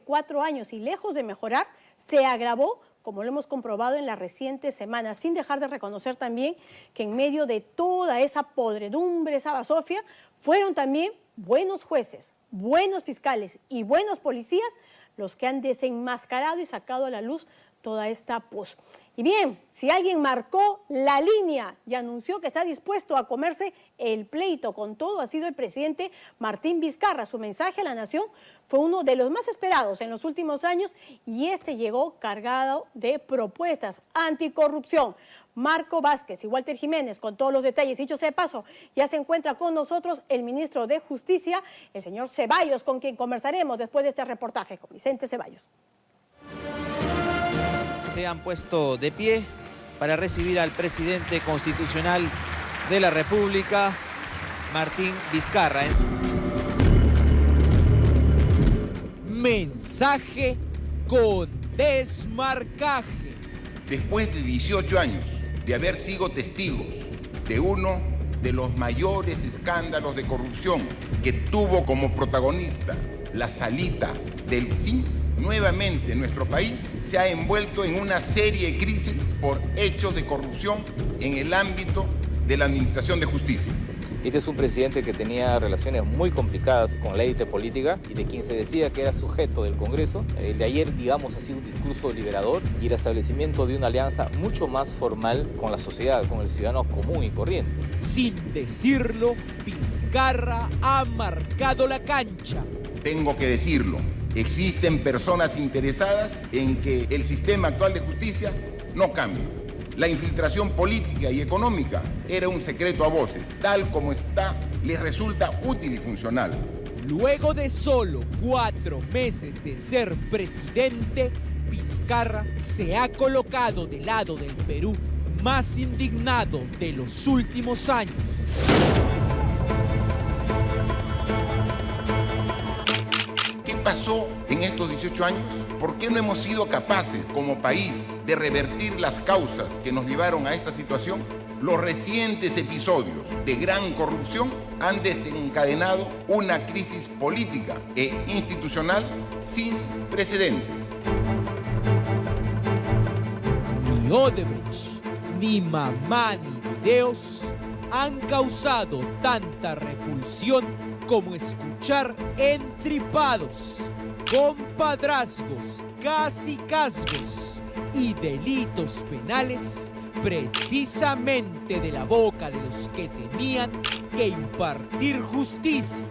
4 años y lejos de mejorar, se agravó, como lo hemos comprobado en las recientes semanas, sin dejar de reconocer también que en medio de toda esa podredumbre, esa basofia, fueron también buenos jueces, buenos fiscales y buenos policías los que han desenmascarado y sacado a la luz toda esta pos. Y bien, si alguien marcó la línea y anunció que está dispuesto a comerse el pleito con todo, ha sido el presidente Martín Vizcarra. Su mensaje a la nación fue uno de los más esperados en los últimos años y este llegó cargado de propuestas anticorrupción. Marco Vázquez y Walter Jiménez, con todos los detalles. Dicho sea de paso, ya se encuentra con nosotros el ministro de Justicia, el señor Ceballos, con quien conversaremos después de este reportaje, con Vicente Ceballos. Se han puesto de pie para recibir al presidente constitucional de la República, Martín Vizcarra. Mensaje con desmarcaje. Después de 18 años de haber sido testigos de uno de los mayores escándalos de corrupción que tuvo como protagonista la salita del sí, nuevamente nuestro país se ha envuelto en una serie de crisis por hechos de corrupción en el ámbito de la administración de justicia. Este es un presidente que tenía relaciones muy complicadas con la élite política y de quien se decía que era sujeto del Congreso. El de ayer, digamos, ha sido un discurso liberador y el establecimiento de una alianza mucho más formal con la sociedad, con el ciudadano común y corriente. Sin decirlo, Vizcarra ha marcado la cancha. Tengo que decirlo, existen personas interesadas en que el sistema actual de justicia no cambie. La infiltración política y económica era un secreto a voces. Tal como está, les resulta útil y funcional. Luego de solo 4 meses de ser presidente, Vizcarra se ha colocado del lado del Perú más indignado de los últimos años. ¿Qué pasó en estos 18 años? ¿Por qué no hemos sido capaces como país de revertir las causas que nos llevaron a esta situación? Los recientes episodios de gran corrupción han desencadenado una crisis política e institucional sin precedentes. Ni Odebrecht, ni Mamá, ni videos han causado tanta repulsión como escuchar entripados, compadrazgos, cacicazgos y delitos penales precisamente de la boca de los que tenían que impartir justicia.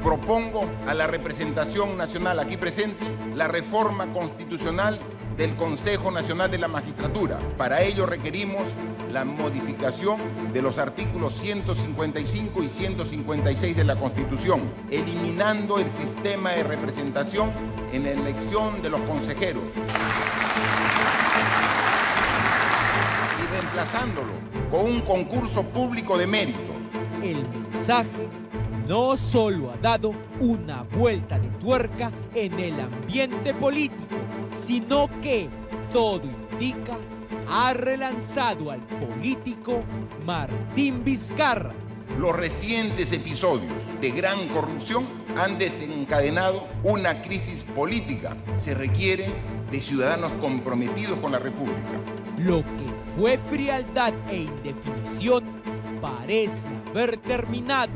Propongo a la representación nacional aquí presente la reforma constitucional del Consejo Nacional de la Magistratura. Para ello requerimos la modificación de los artículos 155 y 156 de la Constitución, eliminando el sistema de representación en la elección de los consejeros y reemplazándolo con un concurso público de mérito. El mensaje no solo ha dado una vuelta de tuerca en el ambiente político, sino que, todo indica, ha relanzado al político Martín Vizcarra. Los recientes episodios de gran corrupción han desencadenado una crisis política. Se requiere de ciudadanos comprometidos con la República. Lo que fue frialdad e indefinición parece haber terminado,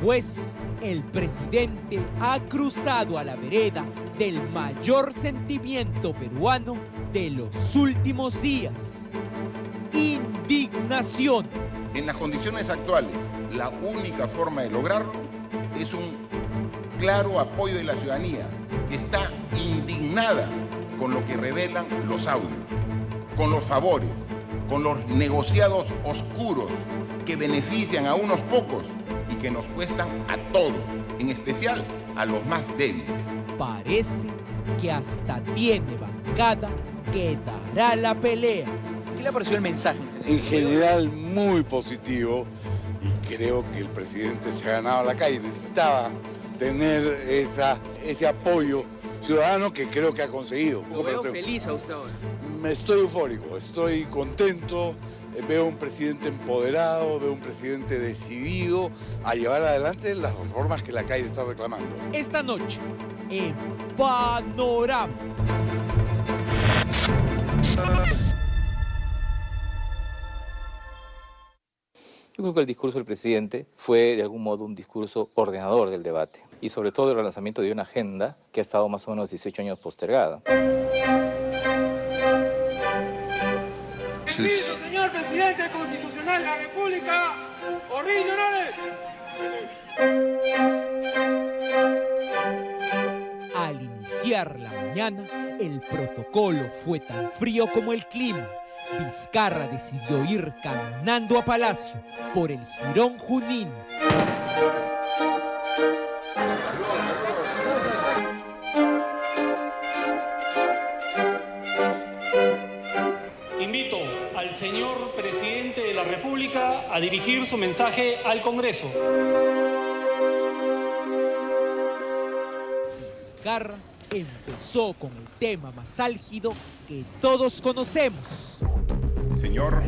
pues el presidente ha cruzado a la vereda del mayor sentimiento peruano de los últimos días: indignación. En las condiciones actuales, la única forma de lograrlo es un claro apoyo de la ciudadanía, que está indignada con lo que revelan los audios, con los favores, con los negociados oscuros que benefician a unos pocos y que nos cuestan a todos, en especial a los más débiles. Parece que hasta tiene bancada que dará la pelea. ¿Qué le pareció el mensaje? En general muy positivo, y creo que el presidente se ha ganado la calle. Necesitaba tener ese apoyo ciudadano que creo que ha conseguido. Lo veo feliz a usted ahora. Estoy eufórico, estoy contento, veo un presidente empoderado, veo un presidente decidido a llevar adelante las reformas que la calle está reclamando. Esta noche, en Panorama. Yo creo que el discurso del presidente fue de algún modo un discurso ordenador del debate y sobre todo el relanzamiento de una agenda que ha estado más o menos 18 años postergada. Señor presidente constitucional de la República, ¡horrible, honores! Al iniciar la mañana, el protocolo fue tan frío como el clima. Vizcarra decidió ir caminando a Palacio por el Jirón Junín. Invito al señor presidente de la República a dirigir su mensaje al Congreso. Vizcarra empezó con el tema más álgido que todos conocemos. Señor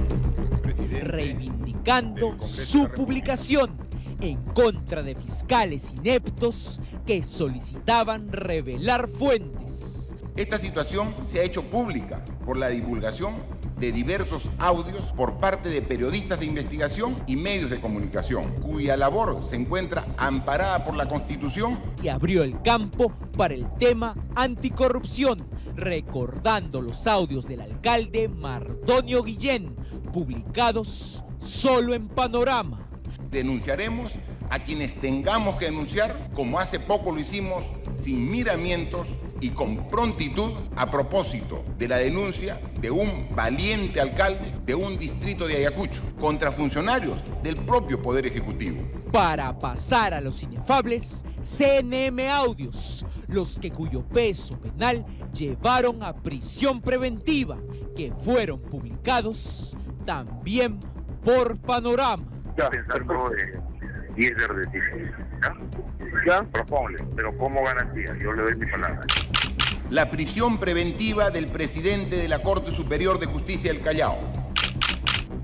presidente, reivindicando del Congreso de su la República. publicación en contra de fiscales ineptos que solicitaban revelar fuentes. Esta situación se ha hecho pública por la divulgación de diversos audios por parte de periodistas de investigación y medios de comunicación, cuya labor se encuentra amparada por la Constitución. Y abrió el campo para el tema anticorrupción, recordando los audios del alcalde Mardonio Guillén, publicados solo en Panorama. Denunciaremos a quienes tengamos que denunciar, como hace poco lo hicimos, sin miramientos y con prontitud, a propósito de la denuncia de un valiente alcalde de un distrito de Ayacucho contra funcionarios del propio Poder Ejecutivo. Para pasar a los inefables, CNM Audios, los que cuyo peso penal llevaron a prisión preventiva, que fueron publicados también por Panorama. Ya, pensando en 10 de ¿ya? Proponle, pero como garantía, yo le doy mi palabra. La prisión preventiva del presidente de la Corte Superior de Justicia del Callao.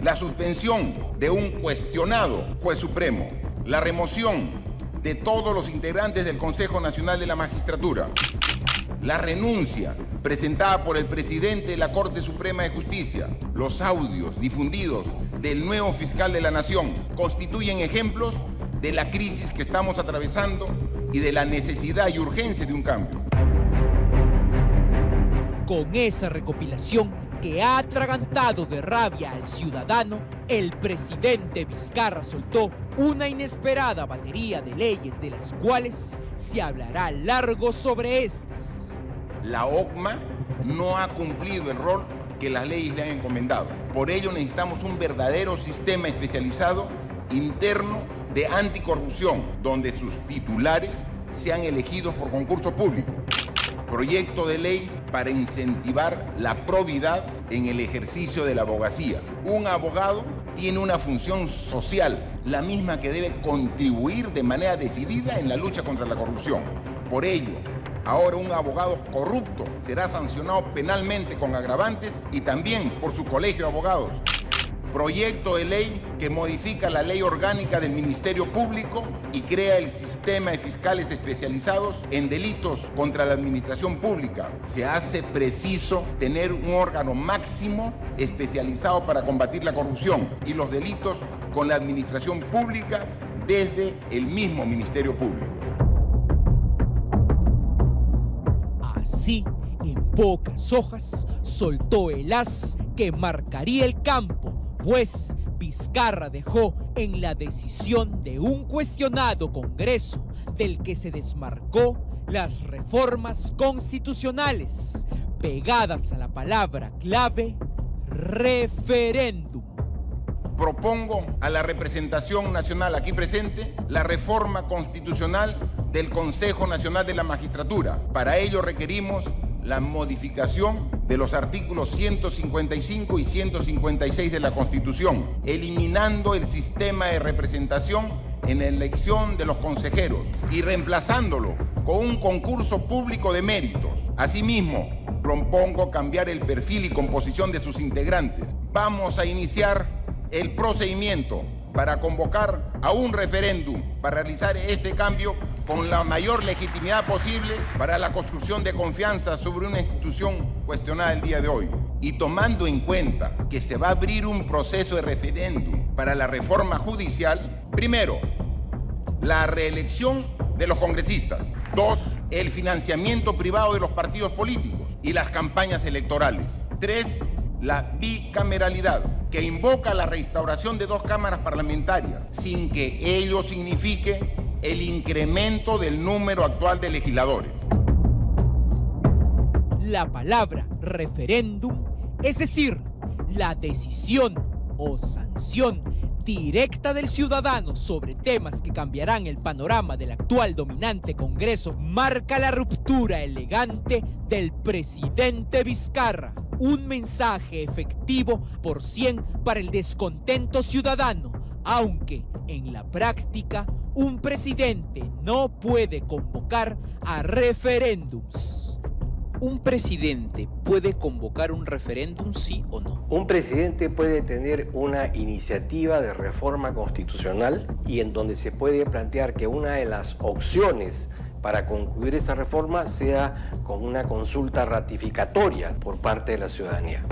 La suspensión de un cuestionado juez supremo. La remoción de todos los integrantes del Consejo Nacional de la Magistratura. La renuncia presentada por el presidente de la Corte Suprema de Justicia. Los audios difundidos del nuevo fiscal de la Nación constituyen ejemplos de la crisis que estamos atravesando y de la necesidad y urgencia de un cambio. Con esa recopilación que ha atragantado de rabia al ciudadano, el presidente Vizcarra soltó una inesperada batería de leyes de las cuales se hablará largo sobre estas. La OCMA no ha cumplido el rol que las leyes le han encomendado. Por ello necesitamos un verdadero sistema especializado interno de anticorrupción, donde sus titulares sean elegidos por concurso público. Proyecto de ley para incentivar la probidad en el ejercicio de la abogacía. Un abogado tiene una función social, la misma que debe contribuir de manera decidida en la lucha contra la corrupción. Por ello, ahora un abogado corrupto será sancionado penalmente con agravantes y también por su colegio de abogados. Proyecto de ley que modifica la ley orgánica del Ministerio Público y crea el sistema de fiscales especializados en delitos contra la administración pública. Se hace preciso tener un órgano máximo especializado para combatir la corrupción y los delitos con la administración pública desde el mismo Ministerio Público. Así, en pocas hojas, soltó el as que marcaría el campo, pues Vizcarra dejó en la decisión de un cuestionado Congreso del que se desmarcó las reformas constitucionales, pegadas a la palabra clave referéndum. Propongo a la representación nacional aquí presente la reforma constitucional del Consejo Nacional de la Magistratura. Para ello requerimos la modificación de los artículos 155 y 156 de la Constitución, eliminando el sistema de representación en la elección de los consejeros y reemplazándolo con un concurso público de méritos. Asimismo, propongo cambiar el perfil y composición de sus integrantes. Vamos a iniciar el procedimiento para convocar a un referéndum para realizar este cambio con la mayor legitimidad posible para la construcción de confianza sobre una institución cuestionada el día de hoy. Y tomando en cuenta que se va a abrir un proceso de referéndum para la reforma judicial, primero, la reelección de los congresistas. 2, el financiamiento privado de los partidos políticos y las campañas electorales. 3, la bicameralidad, que invoca la reinstauración de 2 cámaras parlamentarias, sin que ello signifique el incremento del número actual de legisladores. La palabra referéndum, es decir, la decisión o sanción directa del ciudadano sobre temas que cambiarán el panorama del actual dominante Congreso, marca la ruptura elegante del presidente Vizcarra. Un mensaje efectivo por 100 para el descontento ciudadano, aunque en la práctica un presidente no puede convocar a referéndums. ¿Un presidente puede convocar un referéndum, sí o no? Un presidente puede tener una iniciativa de reforma constitucional y en donde se puede plantear que una de las opciones para concluir esa reforma sea con una consulta ratificatoria por parte de la ciudadanía.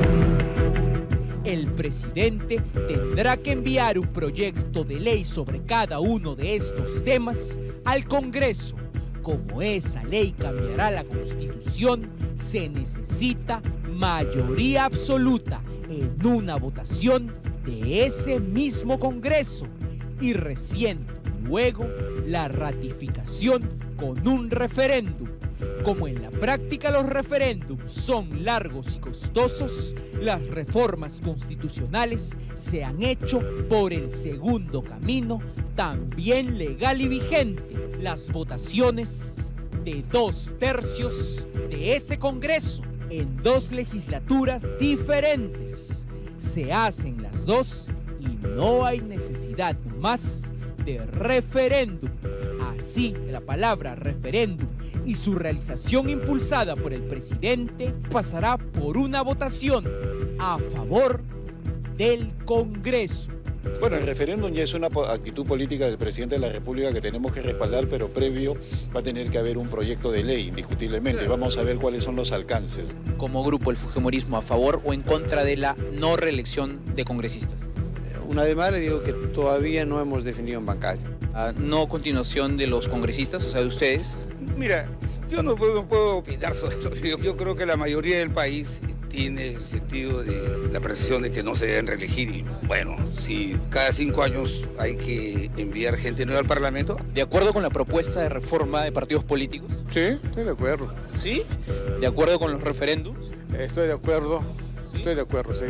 El presidente tendrá que enviar un proyecto de ley sobre cada uno de estos temas al Congreso. Como esa ley cambiará la Constitución, se necesita mayoría absoluta en una votación de ese mismo Congreso y recién luego la ratificación con un referéndum. Como en la práctica los referéndums son largos y costosos, las reformas constitucionales se han hecho por el segundo camino, también legal y vigente, las votaciones de 2/3 de ese Congreso en 2 legislaturas diferentes. Se hacen las 2 y no hay necesidad más de referéndum. Así, la palabra referéndum y su realización impulsada por el presidente pasará por una votación a favor del Congreso. Bueno, el referéndum ya es una actitud política del presidente de la República que tenemos que respaldar, pero previo va a tener que haber un proyecto de ley, indiscutiblemente. Vamos a ver cuáles son los alcances. Como grupo, el Fujimorismo, ¿a favor o en contra de la no reelección de congresistas? Una vez más le digo que todavía no hemos definido en bancada. ¿No continuación de los congresistas, o sea, de ustedes? Mira, yo no puedo opinar sobre eso. Yo creo que la mayoría del país tiene el sentido de la precisión de que no se deben reelegir. Y bueno, si cada 5 años hay que enviar gente nueva al Parlamento. ¿De acuerdo con la propuesta de reforma de partidos políticos? Sí, estoy de acuerdo. ¿Sí? ¿De acuerdo con los referéndums? Estoy de acuerdo. Estoy de acuerdo, sí.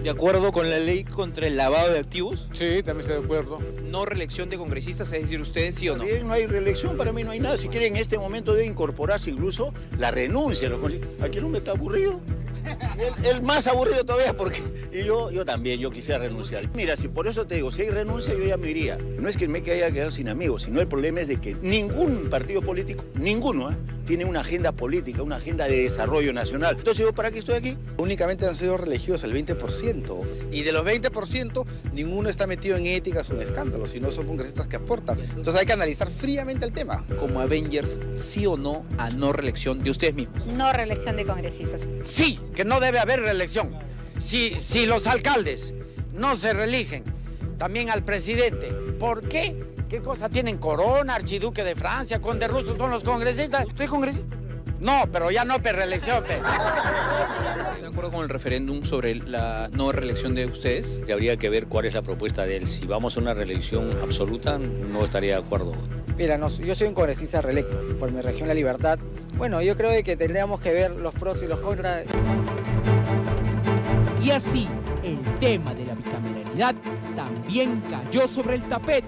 ¿De acuerdo con la ley contra el lavado de activos? Sí, también estoy de acuerdo. ¿No reelección de congresistas, es decir, ustedes sí o no? Bien, no hay reelección, para mí no hay nada. Si quieren, en este momento debe incorporarse incluso la renuncia. Aquí no me está aburrido. El más aburrido todavía, porque yo también, yo quisiera renunciar. Mira, si por eso te digo, si hay renuncia, yo ya me iría. No es que me haya quedado sin amigos, sino el problema es de que ningún partido político, ninguno, tiene una agenda política, una agenda de desarrollo nacional. Entonces, ¿yo para qué estoy aquí? Únicamente han sido reelegidos el 20%. Y de los 20%, ninguno está metido en éticas o en escándalos, sino son congresistas que aportan. Entonces hay que analizar fríamente el tema. Como Avengers, ¿sí o no a no reelección de ustedes mismos? No reelección de congresistas. Sí, que no debe haber reelección. Si los alcaldes no se reeligen, también al presidente. ¿Por qué? ¿Qué cosa tienen? Corona, archiduque de Francia, conde ruso, son los congresistas. ¿Usted es congresista? No, pero ya no reelección. ¿Están de acuerdo con el referéndum sobre la no reelección de ustedes? Que habría que ver cuál es la propuesta de él. Si vamos a una reelección absoluta, no estaría de acuerdo. Mira, yo soy un congresista reelecto por mi región La Libertad. Bueno, yo creo que tendríamos que ver los pros y los contras. Y así, el tema de la bicameralidad también cayó sobre el tapete.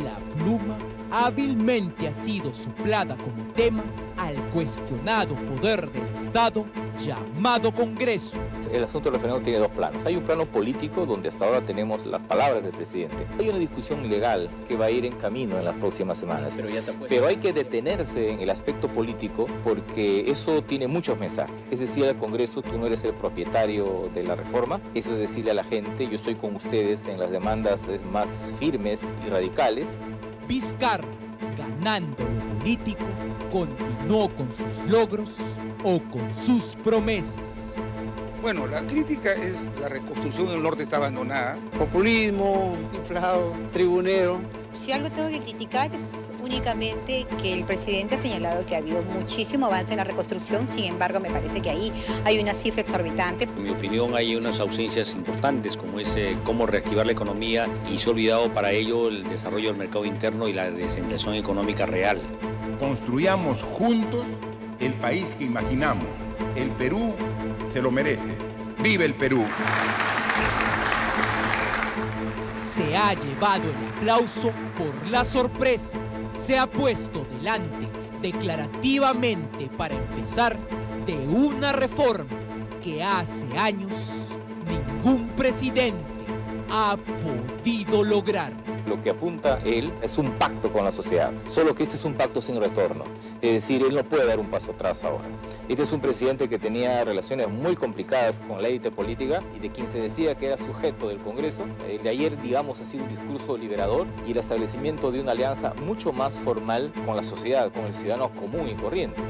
La pluma hábilmente ha sido soplada como tema al cuestionado poder del Estado llamado Congreso. El asunto del referéndum tiene 2 planos. Hay un plano político donde hasta ahora tenemos las palabras del presidente. Hay una discusión legal que va a ir en camino en las próximas semanas. Pero hay que detenerse en el aspecto político porque eso tiene muchos mensajes. Es decir, al Congreso, tú no eres el propietario de la reforma. Eso es decirle a la gente, yo estoy con ustedes en las demandas más firmes y radicales. Vizcarra ganando lo político, continuó con sus logros o con sus promesas. Bueno, la crítica es la reconstrucción del norte está abandonada. Populismo, inflado, tribunero. Si algo tengo que criticar es únicamente que el presidente ha señalado que ha habido muchísimo avance en la reconstrucción, sin embargo me parece que ahí hay una cifra exorbitante. En mi opinión hay unas ausencias importantes como es cómo reactivar la economía y se ha olvidado para ello el desarrollo del mercado interno y la descentralización económica real. Construyamos juntos el país que imaginamos. El Perú se lo merece. ¡Vive el Perú! Se ha llevado el aplauso por la sorpresa. Se ha puesto delante declarativamente para empezar de una reforma que hace años ningún presidente ha podido lograr. Lo que apunta él es un pacto con la sociedad, solo que este es un pacto sin retorno. Es decir, él no puede dar un paso atrás ahora. Este es un presidente que tenía relaciones muy complicadas con la élite política y de quien se decía que era sujeto del Congreso. El de ayer, digamos, ha sido un discurso liberador y el establecimiento de una alianza mucho más formal con la sociedad, con el ciudadano común y corriente.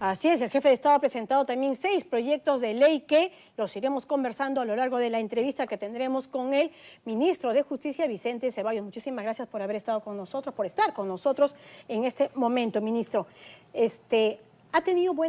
Así es, el jefe de Estado ha presentado también 6 proyectos de ley que los iremos conversando a lo largo de la entrevista que tendremos con el ministro de Justicia, Vicente Ceballos. Muchísimas gracias por haber estado con nosotros, por estar con nosotros en este momento, ministro. Ha tenido buen